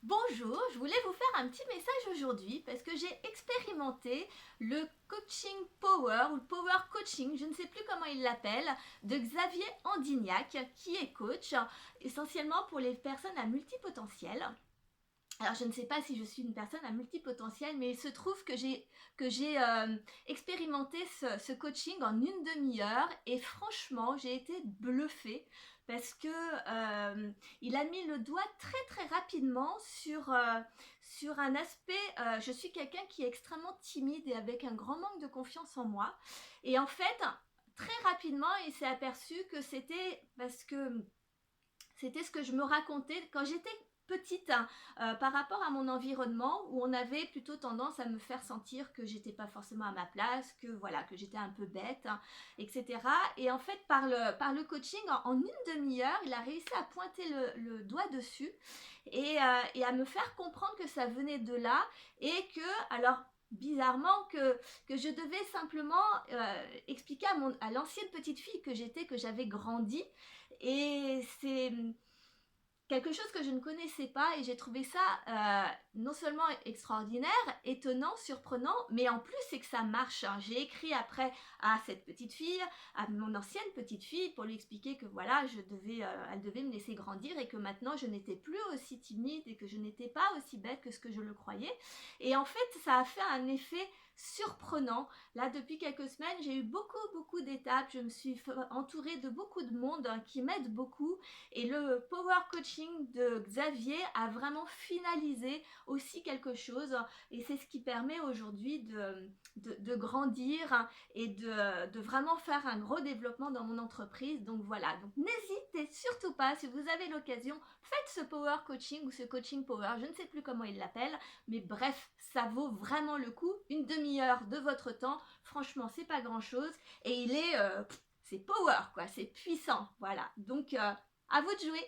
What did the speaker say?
Bonjour, je voulais vous faire un petit message aujourd'hui parce que j'ai expérimenté le coaching power ou le power coaching, je ne sais plus comment il l'appelle, de Xavier Andignac qui est coach essentiellement pour les personnes à multipotentiel. Alors je ne sais pas si je suis une personne à multipotentiel, mais il se trouve que j'ai expérimenté ce coaching en une demi-heure et franchement j'ai été bluffée parce que il a mis le doigt très très rapidement sur un aspect. Je suis quelqu'un qui est extrêmement timide et avec un grand manque de confiance en moi, et en fait très rapidement il s'est aperçu que c'était parce que c'était ce que je me racontais quand j'étais petite, hein, par rapport à mon environnement où on avait plutôt tendance à me faire sentir que j'étais pas forcément à ma place, que voilà, que j'étais un peu bête, hein, etc. Et en fait, par le coaching, en une demi-heure, il a réussi à pointer le doigt dessus et à me faire comprendre que ça venait de là et que, alors, bizarrement, que je devais simplement expliquer à l'ancienne petite fille que j'étais, que j'avais grandi. Et c'est quelque chose que je ne connaissais pas et j'ai trouvé ça non seulement extraordinaire, étonnant, surprenant, mais en plus c'est que ça marche, hein. J'ai écrit après à cette petite fille, à mon ancienne petite fille, pour lui expliquer que voilà, elle devait me laisser grandir et que maintenant je n'étais plus aussi timide et que je n'étais pas aussi bête que ce que je le croyais. Et en fait, ça a fait un effet surprenant. Là, depuis quelques semaines, j'ai eu beaucoup d'étapes. Je me suis entourée de beaucoup de monde, hein, qui m'aide beaucoup. Et le power coaching de Xavier a vraiment finalisé aussi quelque chose. Et c'est ce qui permet aujourd'hui de grandir et de vraiment faire un gros développement dans mon entreprise. Donc voilà, donc n'hésitez surtout pas, si vous avez l'occasion, faites ce power coaching ou ce coaching power, je ne sais plus comment il l'appelle, mais bref, ça vaut vraiment le coup. Une demi-heure de votre temps, franchement, c'est pas grand-chose. Et c'est power, quoi, c'est puissant, voilà. Donc, à vous de jouer.